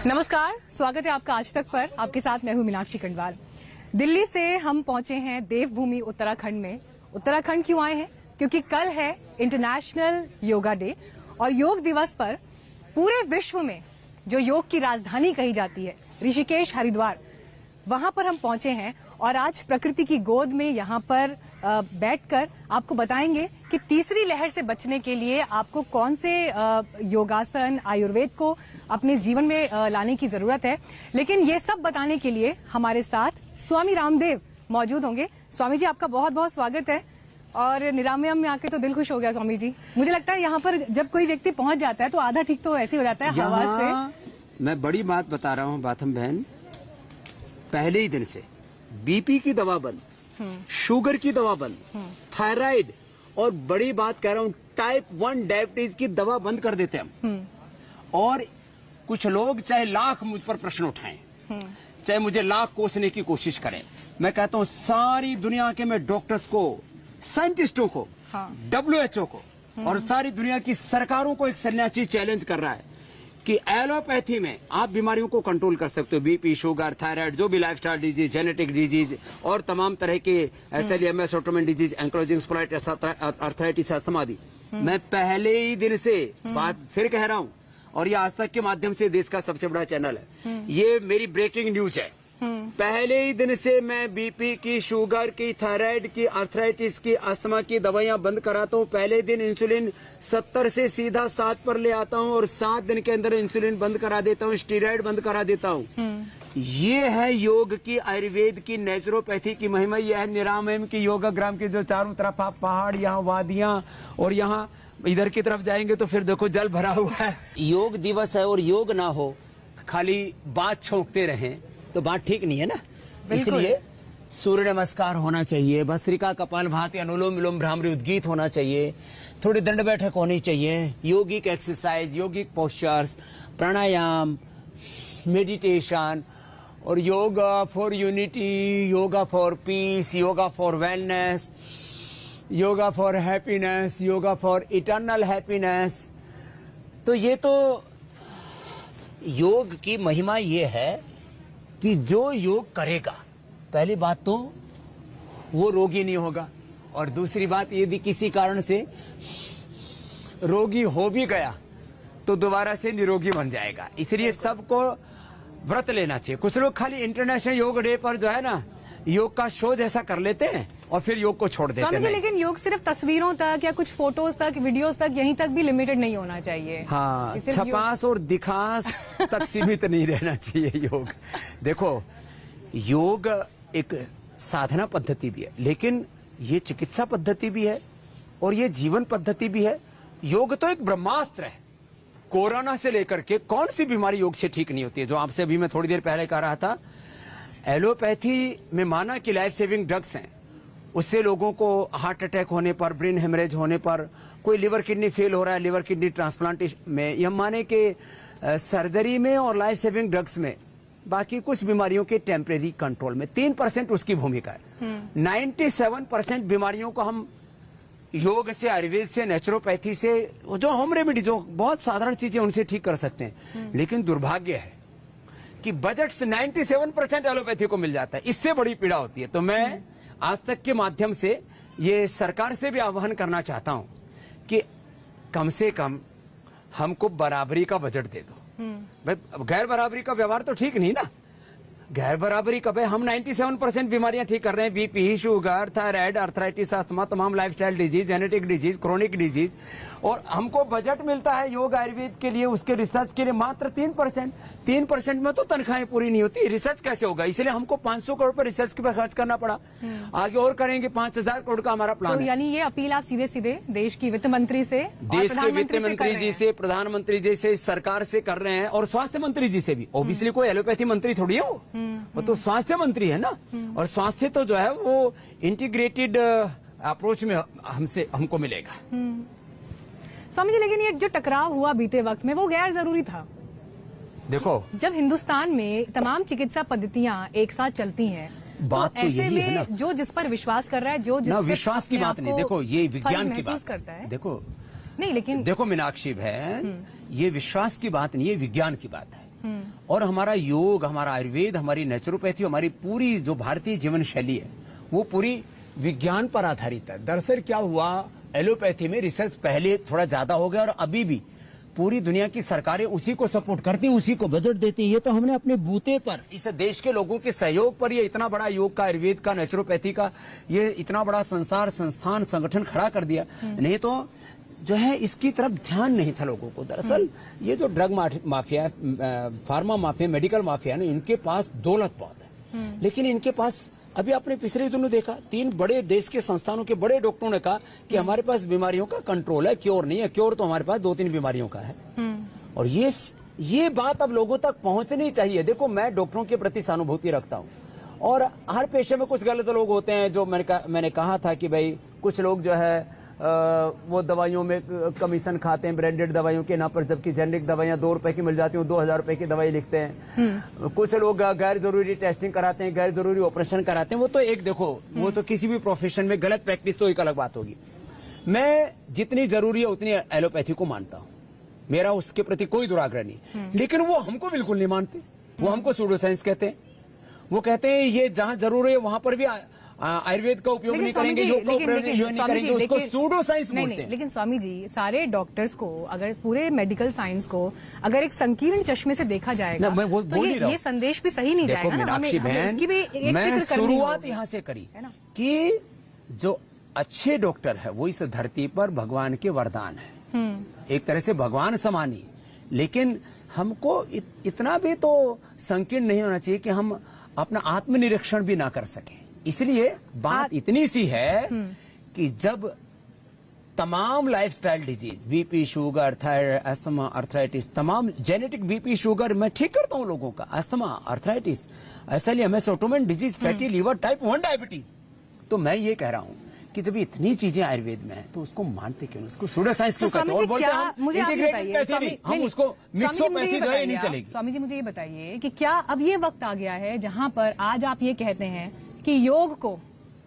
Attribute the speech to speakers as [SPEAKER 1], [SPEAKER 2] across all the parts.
[SPEAKER 1] नमस्कार, स्वागत है आपका आज तक पर। आपके साथ मैं हूं मीनाक्षी खंडवाल। दिल्ली से हम पहुंचे हैं देवभूमि उत्तराखंड में। उत्तराखंड क्यों आए हैं? क्योंकि कल है इंटरनेशनल योगा डे और योग दिवस पर पूरे विश्व में जो योग की राजधानी कही जाती है ऋषिकेश, हरिद्वार, वहां पर हम पहुंचे हैं और आज प्रकृति की गोद में यहां पर बैठकर आपको बताएंगे कि तीसरी लहर से बचने के लिए आपको कौन से योगासन, आयुर्वेद को अपने जीवन में लाने की जरूरत है। लेकिन ये सब बताने के लिए हमारे साथ स्वामी रामदेव मौजूद होंगे। स्वामी जी, आपका बहुत बहुत स्वागत है। और निरामयम में आके तो दिल खुश हो गया स्वामी जी। मुझे लगता है यहाँ पर जब कोई व्यक्ति पहुंच जाता है तो आधा ठीक तो ऐसे हो जाता है हवा से।
[SPEAKER 2] मैं बड़ी बात बता रहा हूँ बाथम बहन, पहले ही दिन से बीपी की दवा बंद, शुगर की दवा बंद, थायराइड और बड़ी बात कह रहा हूँ टाइप 1 डायबिटीज की दवा बंद कर देते हम। और कुछ लोग चाहे लाख मुझ पर प्रश्न उठाएं, चाहे मुझे लाख कोसने की कोशिश करें, मैं कहता हूँ सारी दुनिया के मैं डॉक्टर्स को, साइंटिस्टों को, WHO को और सारी दुनिया की सरकारों को एक सन्यासी चैलेंज कर रहा है कि एलोपैथी में आप बीमारियों को कंट्रोल कर सकते हो। बीपी, शुगर, थायराइड, जो भी लाइफस्टाइल डिजीज, जेनेटिक डिजीज और तमाम तरह के SLEMS, autoimmune disease, ankylosing spondylitis, arthritis, asthma आदि। मैं पहले ही दिन से बात फिर कह रहा हूँ और ये आज तक के माध्यम से देश का सबसे बड़ा चैनल है, ये मेरी ब्रेकिंग न्यूज है। पहले ही दिन से मैं बीपी की, शुगर की, थायराइड की, आर्थराइटिस की, अस्थमा की दवाइयां बंद कराता हूं। पहले दिन इंसुलिन 70 से सीधा 7 पर ले आता हूं और 7 दिन के अंदर इंसुलिन बंद करा देता हूं, स्टीरॉयड बंद करा देता हूं। ये है योग की, आयुर्वेद की, नेचुरोपैथी की महिमा। यह है निरामयम की, योगाग्राम की, जो चारों तरफ आप पहाड़, यहाँ वादियां और यहाँ इधर की तरफ जाएंगे तो फिर देखो जल भरा हुआ है। योग दिवस है और योग ना हो, खाली बात छोंकते रहें तो बात ठीक नहीं है ना। इसलिए सूर्य नमस्कार होना चाहिए, भस्त्रिका, कपालभाति, अनुलोम विलोम, भ्रामरी, उद्गीत होना चाहिए, थोड़ी दंड बैठक होनी चाहिए, योगिक एक्सरसाइज, योगिक पोस्चर्स, प्राणायाम, मेडिटेशन और yoga for unity, yoga for piece, yoga for wellness, yoga for happiness, yoga for eternal happiness. तो ये तो योग की महिमा ये है कि जो योग करेगा, पहली बात तो वो रोगी नहीं होगा और दूसरी बात, यदि किसी कारण से रोगी हो भी गया तो दोबारा से निरोगी बन जाएगा। इसलिए सबको व्रत लेना चाहिए। कुछ लोग खाली इंटरनेशनल योग डे पर जो है ना, योग का शो जैसा कर लेते हैं और फिर योग को छोड़ देते हैं।
[SPEAKER 1] लेकिन योग सिर्फ तस्वीरों तक या कुछ फोटोज तक, वीडियोस तक, यहीं तक भी लिमिटेड नहीं होना चाहिए।
[SPEAKER 2] हाँ, छपास और दिखास तक सीमित नहीं रहना चाहिए योग। देखो, योग एक साधना पद्धति भी है, लेकिन ये चिकित्सा पद्धति भी है और ये जीवन पद्धति भी है। योग तो एक ब्रह्मास्त्र है। कोरोना से लेकर के कौन सी बीमारी योग से ठीक नहीं होती है। जो आपसे अभी मैं थोड़ी देर पहले कह रहा था, एलोपैथी में माना कि लाइफ सेविंग ड्रग्स हैं, उससे लोगों को हार्ट अटैक होने पर, ब्रेन हेमरेज होने पर, कोई लिवर किडनी फेल हो रहा है, लिवर किडनी ट्रांसप्लांटेशन में, यह माने कि सर्जरी में और लाइफ सेविंग ड्रग्स में, बाकी कुछ बीमारियों के टेम्परेरी कंट्रोल में 3% उसकी भूमिका है। 97% बीमारियों को हम योग से, आयुर्वेद से, नेचुरोपैथी से, जो होम रेमेडी, जो बहुत साधारण चीजें, उनसे ठीक कर सकते हैं। लेकिन दुर्भाग्य है कि बजट से 97% एलोपैथी को मिल जाता है। इससे बड़ी पीड़ा होती है। तो मैं आज तक के माध्यम से ये सरकार से भी आह्वान करना चाहता हूं कि कम से कम हमको बराबरी का बजट दे दो। भाई, गैर बराबरी का व्यवहार तो ठीक नहीं ना। गैर बराबरी कब है? हम 97% बीमारियां ठीक कर रहे हैं, BP, sugar, thyroid, arthritis, asthma, तमाम lifestyle disease, genetic disease, chronic disease, और हमको बजट मिलता है योग आयुर्वेद के लिए, उसके रिसर्च के लिए मात्र 3%। 3% में तो तनख्वाहें पूरी नहीं होती, रिसर्च कैसे होगा? इसलिए हमको 500 करोड़ पर रिसर्च के पर खर्च करना पड़ा। आगे और करेंगे, 5000 करोड़ का हमारा प्लान
[SPEAKER 1] है। यानी ये अपील आप सीधे सीधे देश की वित्त मंत्री से,
[SPEAKER 2] देश के वित्त मंत्री जी से, प्रधानमंत्री जी से, सरकार से कर रहे हैं और स्वास्थ्य मंत्री जी से भी। ओबियसली कोई एलोपैथी मंत्री थोड़ी है वो तो स्वास्थ्य मंत्री है ना। और स्वास्थ्य तो जो है वो इंटीग्रेटेड अप्रोच में हमको मिलेगा।
[SPEAKER 1] स्वामी जी, लेकिन ये जो टकराव हुआ बीते वक्त में, वो गैर जरूरी था।
[SPEAKER 2] देखो,
[SPEAKER 1] जब हिंदुस्तान में तमाम चिकित्सा पद्धतियां एक साथ चलती हैं,
[SPEAKER 2] बात तो यही है ना।
[SPEAKER 1] जो जिस पर विश्वास कर रहा है, जो जिस
[SPEAKER 2] विश्वास की बात नहीं। देखो, ये विज्ञान की बात
[SPEAKER 1] करता है।
[SPEAKER 2] देखो
[SPEAKER 1] नहीं, लेकिन
[SPEAKER 2] देखो मीनाक्षी बहन, ये विश्वास की बात नहीं, ये विज्ञान की बात है। और हमारा योग, हमारा आयुर्वेद, हमारी नेचुरोपैथी, हमारी पूरी जो भारतीय जीवन शैली है वो पूरी विज्ञान पर आधारित है। दरअसल क्या हुआ, एलोपैथी में रिसर्च पहले थोड़ा ज्यादा हो गया और अभी भी पूरी दुनिया की सरकारें उसी को सपोर्ट करती हैं, उसी को बजट देती हैं। ये तो हमने अपने बूते पर, इस देश के लोगों के सहयोग पर ये इतना बड़ा योग का, आयुर्वेद का, नेचुरोपैथी का ये इतना बड़ा संस्थान संगठन खड़ा कर दिया। नहीं तो जो है इसकी तरफ ध्यान नहीं था लोगों को। दरअसल ये जो drug mafia, pharma mafia, medical mafia ने, इनके पास दौलत बहुत है, लेकिन इनके पास अभी आपने पिछले दिनों देखा 3 बड़े देश के संस्थानों के बड़े डॉक्टरों ने कहा कि हमारे पास बीमारियों का कंट्रोल है, क्योर नहीं है। क्योर तो हमारे पास 2-3 बीमारियों का है। और ये बात अब लोगों तक पहुंचनी चाहिए। देखो, मैं डॉक्टरों के प्रति सहानुभूति रखता हूं और हर पेशे में कुछ गलत लोग होते हैं। जो मैंने कहा था कि भाई कुछ लोग जो है वो दवाइयों में कमीशन खाते हैं, ब्रांडेड दवाइयों के नाम पर, जबकि जेनरिक दवाइयां 2 रुपए की मिल जाती हैं, 2000 रुपए की दवाई लिखते हैं। कुछ लोग गैर जरूरी टेस्टिंग कराते हैं, गैर जरूरी ऑपरेशन कराते हैं। वो तो एक देखो, वो तो किसी भी प्रोफेशन में गलत प्रैक्टिस तो एक अलग बात होगी। मैं जितनी जरूरी है उतनी एलोपैथी को मानता हूँ, मेरा उसके प्रति कोई दुराग्रह नहीं, लेकिन वो हमको बिल्कुल नहीं मानते। वो हमको सूडो साइंस कहते हैं। वो कहते हैं ये जहां जरूरी है वहां पर भी आयुर्वेद का उपयोग नहीं करेंगे, योग का उपयोग नहीं करेंगे, उसको सूडो साइंस बोलते हैं।
[SPEAKER 1] लेकिन स्वामी जी, सारे डॉक्टर्स को, अगर पूरे मेडिकल साइंस को अगर एक संकीर्ण चश्मे से देखा जाएगा
[SPEAKER 2] मैं वो
[SPEAKER 1] तो ये संदेश भी सही नहीं जाएगा।
[SPEAKER 2] मीनाक्षी बहन, मैं शुरुआत यहाँ से करी कि जो अच्छे डॉक्टर है वो इस धरती पर भगवान के वरदान है, एक तरह से भगवान समानी। लेकिन हमको इतना भी तो संकीर्ण नहीं होना चाहिए कि हम अपना आत्मनिरीक्षण भी ना कर सके। इसलिए बात इतनी सी है कि जब तमाम lifestyle disease, BP, sugar, thyroid, asthma, arthritis, तमाम जेनेटिक बीपी, शुगर मैं ठीक करता हूं लोगों का, asthma, arthritis, SLEMS, autoimmune disease, fatty liver, type 1 diabetes. तो मैं ये कह रहा हूं कि जब इतनी चीजें आयुर्वेद में है तो उसको मानते क्यों, उसको सूडो साइंस क्यों कहते हैं? और बोलते हैं हम इंटीग्रेटेड पैथी नहीं, हम उसको मिक्सोपैथी दवाई नहीं चलेगी।
[SPEAKER 1] स्वामी जी, मुझे ये बताइए कि क्या अब ये वक्त आ गया है जहां पर आज आप ये कहते हैं कि योग को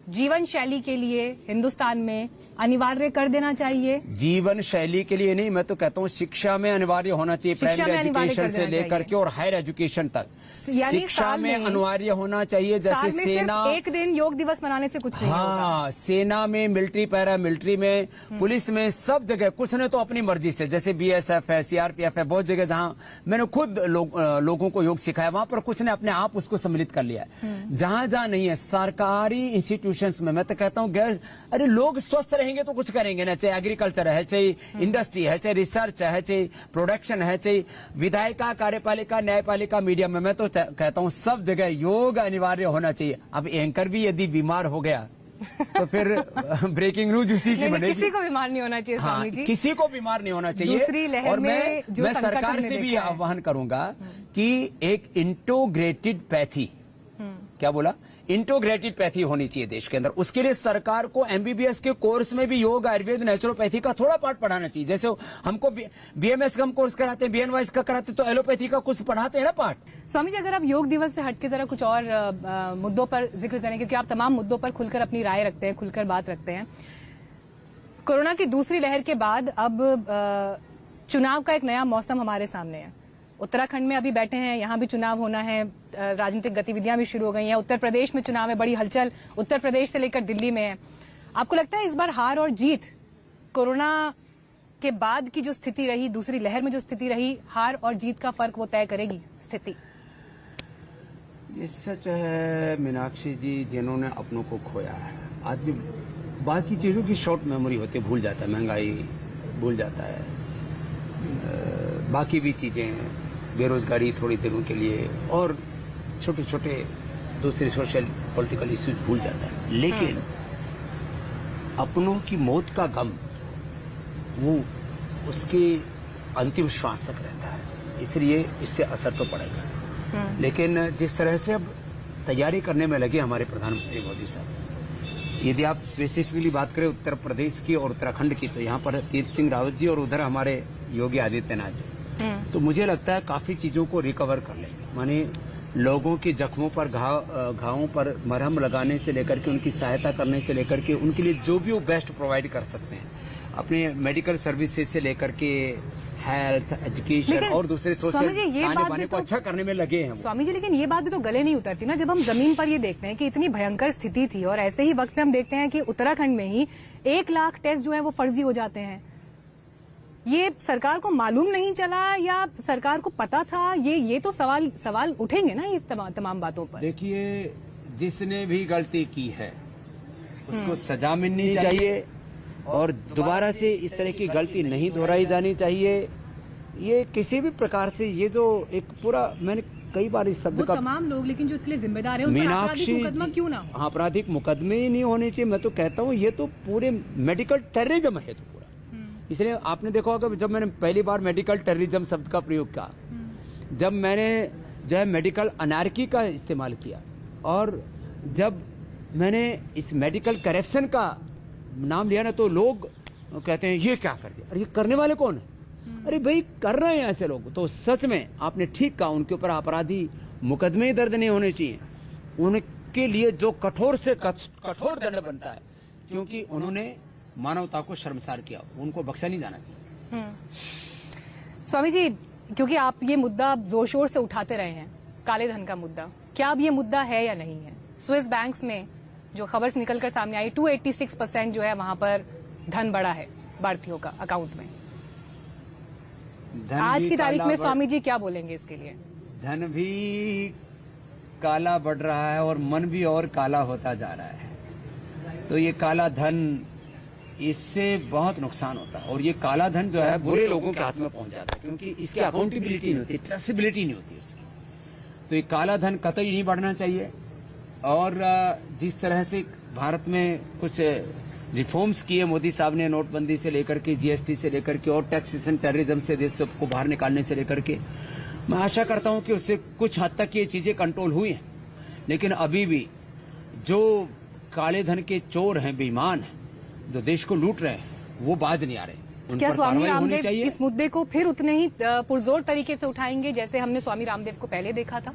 [SPEAKER 1] जीवन शैली के लिए हिंदुस्तान में अनिवार्य कर देना चाहिए?
[SPEAKER 2] जीवन शैली के लिए नहीं, मैं तो कहता हूँ शिक्षा में अनिवार्य होना चाहिए, प्राइमरी एजुकेशन से लेकर के और हायर एजुकेशन तक शिक्षा में अनिवार्य होना चाहिए। जैसे सेना,
[SPEAKER 1] एक दिन योग दिवस मनाने से कुछ नहीं होगा।
[SPEAKER 2] हाँ, सेना में, मिलिट्री, पैरा मिलिट्री में, पुलिस में, सब जगह कुछ ने तो अपनी मर्जी से, जैसे बीएसएफ है, सीआरपीएफ है, बहुत जगह जहाँ मैंने खुद लोगों को योग सिखाया, वहां पर कुछ ने अपने आप उसको सम्मिलित कर लिया। जहां जहां नहीं है, सरकारी इंस्टीट्यूशंस में, मैं तो कहता हूँ गैर, अरे लोग स्वस्थ रहेंगे तो कुछ करेंगे ना, चाहे एग्रीकल्चर है, चाहे इंडस्ट्री है, चाहे रिसर्च है, चाहे प्रोडक्शन है, चाहे विधायिका, कार्यपालिका, न्यायपालिका, मीडिया में, मैं तो कहता हूँ सब जगह योग अनिवार्य होना चाहिए। अब एंकर भी यदि बीमार हो गया तो फिर ब्रेकिंग न्यूज उसी की बनेगी।
[SPEAKER 1] किसी को बीमार नहीं होना चाहिए। स्वामी जी,
[SPEAKER 2] किसी को बीमार नहीं होना चाहिए।
[SPEAKER 1] दूसरी लहर
[SPEAKER 2] और
[SPEAKER 1] में
[SPEAKER 2] मैं सरकार से भी आह्वान करूंगा कि एक इंटीग्रेटेड पैथी, क्या बोला, इंटीग्रेटेड पैथी होनी चाहिए देश के अंदर। उसके लिए सरकार को एमबीबीएस के कोर्स में भी योग, आयुर्वेद, नेचुरोपैथी का थोड़ा पार्ट पढ़ाना चाहिए। जैसे हमको बीएमएस का हम कोर्स कराते हैं, बीएनवाइस का कराते हैं, तो एलोपैथी का कुछ पढ़ाते हैं ना पार्ट।
[SPEAKER 1] स्वामी जी, अगर आप योग दिवस से हटके जरा कुछ और मुद्दों पर जिक्र करें, क्योंकि आप तमाम मुद्दों पर खुलकर अपनी राय रखते हैं, खुलकर बात रखते हैं। कोरोना की दूसरी लहर के बाद अब चुनाव का एक नया मौसम हमारे सामने है। उत्तराखंड में अभी बैठे हैं, यहाँ भी चुनाव होना है, राजनीतिक गतिविधियां भी शुरू हो गई हैं। उत्तर प्रदेश में चुनाव है, बड़ी हलचल उत्तर प्रदेश से लेकर दिल्ली में है। आपको लगता है इस बार हार और जीत कोरोना के बाद की जो स्थिति रही, दूसरी लहर में जो स्थिति रही, हार और जीत का फर्क वो तय करेगी स्थिति?
[SPEAKER 2] ये सच है मीनाक्षी जी, जिन्होंने अपनों को खोया है, आदमी बाकी चीजों की शॉर्ट मेमोरी होती है, भूल जाता है, महंगाई भूल जाता है, बाकी भी चीजें, बेरोजगारी थोड़ी देरों के लिए, और छोटे छोटे दूसरे सोशल पॉलिटिकल इश्यूज भूल जाता है। लेकिन अपनों की मौत का गम वो उसके अंतिम श्वास तक रहता है, इसलिए इससे असर तो पड़ेगा। लेकिन जिस तरह से अब तैयारी करने में लगे हमारे प्रधानमंत्री मोदी साहब, यदि आप स्पेसिफिकली बात करें उत्तर प्रदेश की और उत्तराखंड की, तो यहाँ पर तीर्थ सिंह रावत जी और उधर हमारे योगी आदित्यनाथ जी, तो मुझे लगता है काफी चीजों को रिकवर कर लेंगे। माने लोगों के जख्मों पर, घावों पर मरहम लगाने से लेकर के, उनकी सहायता करने से लेकर के, उनके लिए जो भी वो बेस्ट प्रोवाइड कर सकते हैं, अपने मेडिकल सर्विसेज से लेकर के हेल्थ, एजुकेशन
[SPEAKER 1] लेकिन
[SPEAKER 2] और दूसरे
[SPEAKER 1] स्वामी जी, ये
[SPEAKER 2] सोशल
[SPEAKER 1] बात
[SPEAKER 2] पाने
[SPEAKER 1] भी
[SPEAKER 2] को
[SPEAKER 1] तो-
[SPEAKER 2] अच्छा करने में लगे हैं वो।
[SPEAKER 1] स्वामी जी, लेकिन ये बात भी तो गले नहीं उतरती ना, जब हम जमीन पर ये देखते हैं कि इतनी भयंकर स्थिति थी और ऐसे ही वक्त में हम देखते हैं कि उत्तराखंड में ही 1 लाख टेस्ट जो है वो फर्जी हो जाते हैं। ये सरकार को मालूम नहीं चला या सरकार को पता था? ये तो सवाल उठेंगे ना इस तमाम बातों पर।
[SPEAKER 2] देखिए, जिसने भी गलती की है उसको सजा मिलनी चाहिए और दोबारा से इस तरह की गलती नहीं दोहराई जानी चाहिए। ये किसी भी प्रकार से ये जो एक पूरा, मैंने कई बार इस शब्द का,
[SPEAKER 1] तमाम लोग लेकिन जो इसके लिए जिम्मेदार है, उन पर आपराधिक मुकदमा क्यों ना हो?
[SPEAKER 2] हाँ, आपराधिक मुकदमे ही नहीं होने चाहिए। मैं तो कहता हूँ ये तो पूरे मेडिकल टेररिज्म है तो पूरा। इसलिए आपने देखा होगा जब मैंने पहली बार मेडिकल टेररिज्म शब्द का प्रयोग किया, जब मैंने जो है मेडिकल अनार्की का इस्तेमाल किया और जब मैंने इस मेडिकल करप्शन का नाम लिया ना, तो लोग कहते हैं ये क्या कर दिया, अरे ये करने वाले कौन है? अरे भाई, कर रहे हैं ऐसे लोग। तो सच में आपने ठीक कहा, उनके ऊपर अपराधी मुकदमे दर्ज नहीं होने चाहिए। उनके लिए जो कठोर से कठोर दंड बनता है, क्योंकि उन्होंने मानवता को शर्मसार किया, उनको बख्शा नहीं जाना चाहिए।
[SPEAKER 1] स्वामी जी, क्योंकि आप ये मुद्दा जोर शोर से उठाते रहे हैं, काले धन का मुद्दा, क्या अब ये मुद्दा है या नहीं है? स्विस बैंक्स में जो खबर निकलकर सामने आई, 286% जो है वहां पर धन बढ़ा है भारतीयों का अकाउंट में। आज की तारीख में स्वामी जी क्या बोलेंगे इसके लिए?
[SPEAKER 2] धन भी काला बढ़ रहा है और मन भी और काला होता जा रहा है। तो ये काला धन, इससे बहुत नुकसान होता है और ये काला धन जो है बुरे लोगों के हाथ में पहुंच जाता है, क्योंकि इसकी अकाउंटेबिलिटी नहीं होती, ट्रेसेबिलिटी नहीं होती इसकी। तो ये काला धन कतई नहीं बढ़ना चाहिए। और जिस तरह से भारत में कुछ रिफॉर्म्स किए मोदी साहब ने, नोटबंदी से लेकर के, जीएसटी से लेकर के और टैक्सेशन टेररिज्म से देश को बाहर निकालने से लेकर के, मैं आशा करता हूं कि उससे कुछ हद तक ये चीजें कंट्रोल हुई हैं। लेकिन अभी भी जो काले धन के चोर हैं, बेईमान हैं, जो देश को लूट रहे हैं, वो बाज नहीं आ रहे। उन
[SPEAKER 1] क्या
[SPEAKER 2] पर
[SPEAKER 1] स्वामी
[SPEAKER 2] कार्रवाई होनी
[SPEAKER 1] रामदेव
[SPEAKER 2] चाहिए।
[SPEAKER 1] इस मुद्दे को फिर उतने ही पुरजोर तरीके से उठाएंगे जैसे हमने स्वामी रामदेव को पहले देखा था?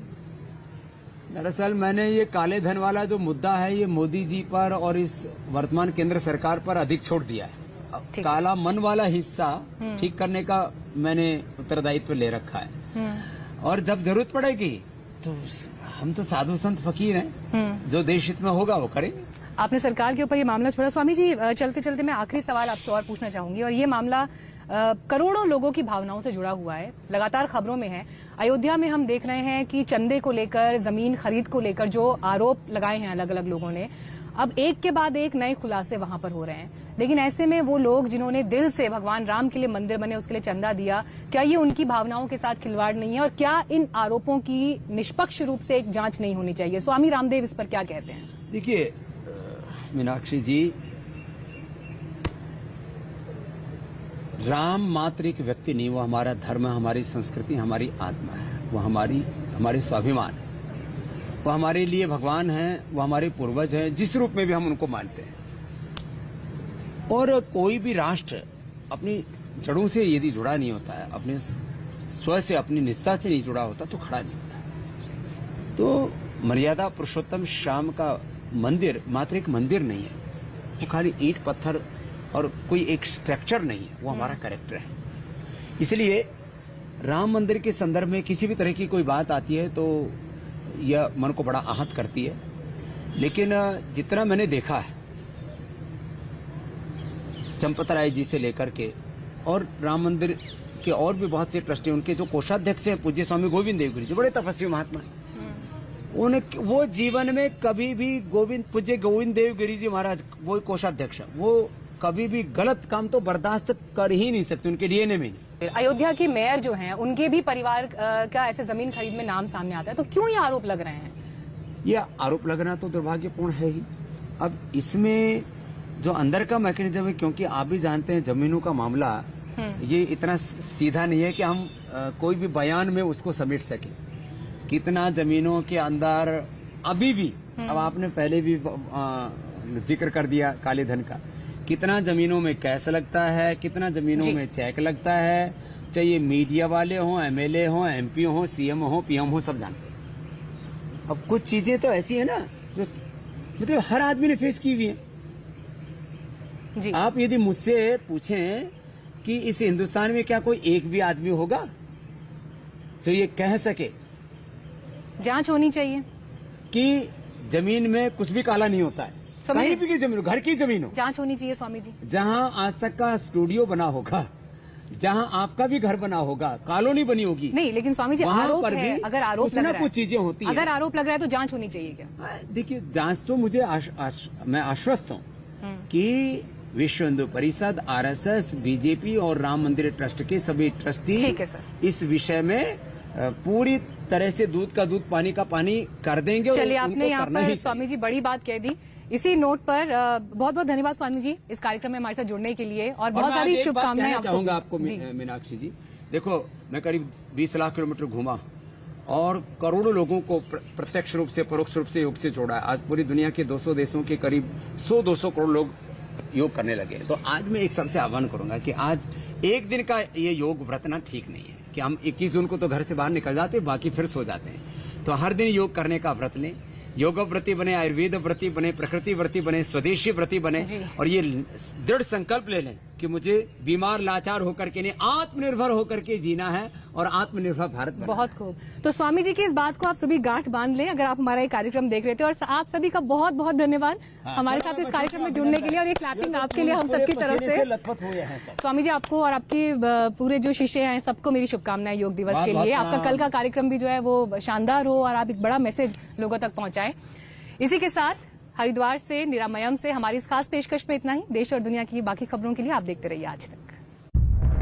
[SPEAKER 2] दरअसल मैंने ये काले धन वाला जो मुद्दा है, ये मोदी जी पर और इस वर्तमान केंद्र सरकार पर अधिक छोड़ दिया है। काला मन वाला हिस्सा ठीक करने का मैंने उत्तरदायित्व ले रखा है और जब जरूरत पड़ेगी तो हम तो साधु संत फकीर हैं, जो देश हित में होगा वो करेंगे।
[SPEAKER 1] आपने सरकार के ऊपर ये मामला छोड़ा। स्वामी जी, चलते चलते मैं आखिरी सवाल आपसे और पूछना चाहूंगी, और ये मामला करोड़ों लोगों की भावनाओं से जुड़ा हुआ है, लगातार खबरों में है। अयोध्या में हम देख रहे हैं कि चंदे को लेकर, जमीन खरीद को लेकर जो आरोप लगाए हैं अलग अलग लोगों ने, अब एक के बाद एक नए खुलासे वहां पर हो रहे हैं। लेकिन ऐसे में वो लोग जिन्होंने दिल से भगवान राम के लिए मंदिर बने, उसके लिए चंदा दिया, क्या ये उनकी भावनाओं के साथ खिलवाड़ नहीं है? और क्या इन आरोपों की निष्पक्ष रूप से एक जांच नहीं होनी चाहिए? स्वामी रामदेव इस पर क्या कहते हैं?
[SPEAKER 2] देखिए मीनाक्षी जी, राम मात्र एक व्यक्ति नहीं, वो हमारा धर्म है, हमारी संस्कृति, हमारी आत्मा है, वो हमारी स्वाभिमान है, वो हमारे लिए भगवान हैं, वो हमारे पूर्वज हैं, जिस रूप में भी हम उनको मानते हैं। और कोई भी राष्ट्र अपनी जड़ों से यदि जुड़ा नहीं होता है, अपने स्व से, अपनी निष्ठा से नहीं जुड़ा होता, तो खड़ा नहीं होता। तो मर्यादा पुरुषोत्तम श्याम का मंदिर मात्र एक मंदिर नहीं है, वो खाली ईंट पत्थर और कोई एक स्ट्रक्चर नहीं है, वो हमारा कैरेक्टर है। इसलिए राम मंदिर के संदर्भ में किसी भी तरह की कोई बात आती है तो यह मन को बड़ा आहत करती है। लेकिन जितना मैंने देखा है, चंपत राय जी से लेकर के और राम मंदिर के और भी बहुत से ट्रस्टी, उनके जो कोषाध्यक्ष हैं पूज्य स्वामी गोविंद देवगिरी जी, बड़े तपस्वी महात्मा हैं, वो जीवन में कभी भी पूज्य गोविंद देवगिरी जी महाराज, वो कोषाध्यक्ष, वो कभी भी गलत काम तो बर्दाश्त कर ही नहीं सकते, उनके डीएनए में नहीं।
[SPEAKER 1] अयोध्या के मेयर जो हैं, उनके भी परिवार का ऐसे जमीन खरीद में नाम सामने आता है, तो क्यों ये आरोप लग रहे हैं?
[SPEAKER 2] ये आरोप लगना तो दुर्भाग्यपूर्ण है ही। अब इसमें जो अंदर का मैकेनिज्म है, क्योंकि आप भी जानते हैं जमीनों का मामला ये इतना सीधा नहीं है कि हम कोई भी बयान में उसको समेट सके। कितना जमीनों के अंदर अभी भी, अब आपने पहले भी जिक्र कर दिया काले धन का, कितना जमीनों में कैश लगता है, कितना जमीनों में चेक लगता है, चाहे मीडिया वाले हों, एमएलए हों, एमपी हों, सीएम हों, पीएम हों, सब जानते हैं। अब कुछ चीजें तो ऐसी है ना जो मतलब हर आदमी ने फेस की हुई है।
[SPEAKER 1] जी।
[SPEAKER 2] आप यदि मुझसे पूछें कि इस हिंदुस्तान में क्या कोई एक भी आदमी होगा जो ये कह सके
[SPEAKER 1] जांच होनी चाहिए
[SPEAKER 2] कि जमीन में कुछ भी काला नहीं होता है।
[SPEAKER 1] समझे?
[SPEAKER 2] कहीं भी की जमीन हो, घर की जमीन हो,
[SPEAKER 1] जांच होनी चाहिए स्वामी जी।
[SPEAKER 2] जहां आज तक का स्टूडियो बना होगा, जहां आपका भी घर बना होगा, कॉलोनी बनी होगी,
[SPEAKER 1] नहीं लेकिन स्वामी जी
[SPEAKER 2] वहां
[SPEAKER 1] आरोप
[SPEAKER 2] पर
[SPEAKER 1] है,
[SPEAKER 2] भी
[SPEAKER 1] अगर आरोप
[SPEAKER 2] कुछ
[SPEAKER 1] लग
[SPEAKER 2] ना
[SPEAKER 1] रहा
[SPEAKER 2] कुछ
[SPEAKER 1] है,
[SPEAKER 2] चीजें होती
[SPEAKER 1] अगर
[SPEAKER 2] है।
[SPEAKER 1] आरोप लग रहा है तो जांच होनी चाहिए क्या?
[SPEAKER 2] देखिए जांच तो मुझे मैं आश्वस्त हूँ कि विश्व हिंदू परिषद, आरएसएस, बीजेपी और राम मंदिर ट्रस्ट के सभी ट्रस्टी
[SPEAKER 1] ठीक है सर।
[SPEAKER 2] इस विषय में पूरी तरह से दूध का दूध पानी का पानी कर देंगे।
[SPEAKER 1] चलिए
[SPEAKER 2] और
[SPEAKER 1] आपने
[SPEAKER 2] उनको
[SPEAKER 1] यहाँ
[SPEAKER 2] करना
[SPEAKER 1] पर
[SPEAKER 2] ही
[SPEAKER 1] स्वामी जी बड़ी बात कह दी। इसी नोट पर बहुत बहुत धन्यवाद स्वामी जी इस कार्यक्रम में हमारे साथ जुड़ने के लिए और बहुत सारी शुभकामनाएं
[SPEAKER 2] चाहूंगा आपको
[SPEAKER 1] जी।
[SPEAKER 2] मीनाक्षी जी। देखो मैं करीब 20 लाख किलोमीटर घूमा और करोड़ों लोगों को प्रत्यक्ष रूप से परोक्ष रूप से योग से जोड़ा है। आज पूरी दुनिया के 200 देशों के करीब 100-200 करोड़ लोग योग करने लगे। तो आज मैं एक सबसे आह्वान करूंगा कि आज एक दिन का ये योग व्रतना ठीक नहीं है कि हम 21 जून को तो घर से बाहर निकल जाते हैं, बाकी फिर सो जाते हैं। तो हर दिन योग करने का व्रत लें, योग व्रती बने, आयुर्वेद व्रती बने, प्रकृति व्रती बने, स्वदेशी व्रती बने और ये दृढ़ संकल्प ले लें कि मुझे बीमार लाचार होकर के नहीं, आत्मनिर्भर होकर के जीना है और आत्मनिर्भर भारत बनाना।
[SPEAKER 1] बहुत खूब। तो स्वामी जी की इस बात को आप सभी गांठ बांध लें अगर आप हमारा ये कार्यक्रम देख रहे थे। और आप सभी का बहुत बहुत धन्यवाद हमारे साथ इस कार्यक्रम में जुड़ने के लिए। और ये क्लैपिंग आपके लिए हम सबकी तरफ से। स्वामी जी आपको और आपके पूरे जो शिष्य हैं सबको मेरी शुभकामनाएं योग दिवस के लिए। आपका कल का कार्यक्रम भी जो है वो शानदार हो और आप एक बड़ा मैसेज लोगों तक पहुंचाएं। इसी के साथ हरिद्वार से निरामयम से हमारी इस खास पेशकश में इतना ही। देश और दुनिया की बाकी खबरों के लिए आप देखते रहिए आज तक।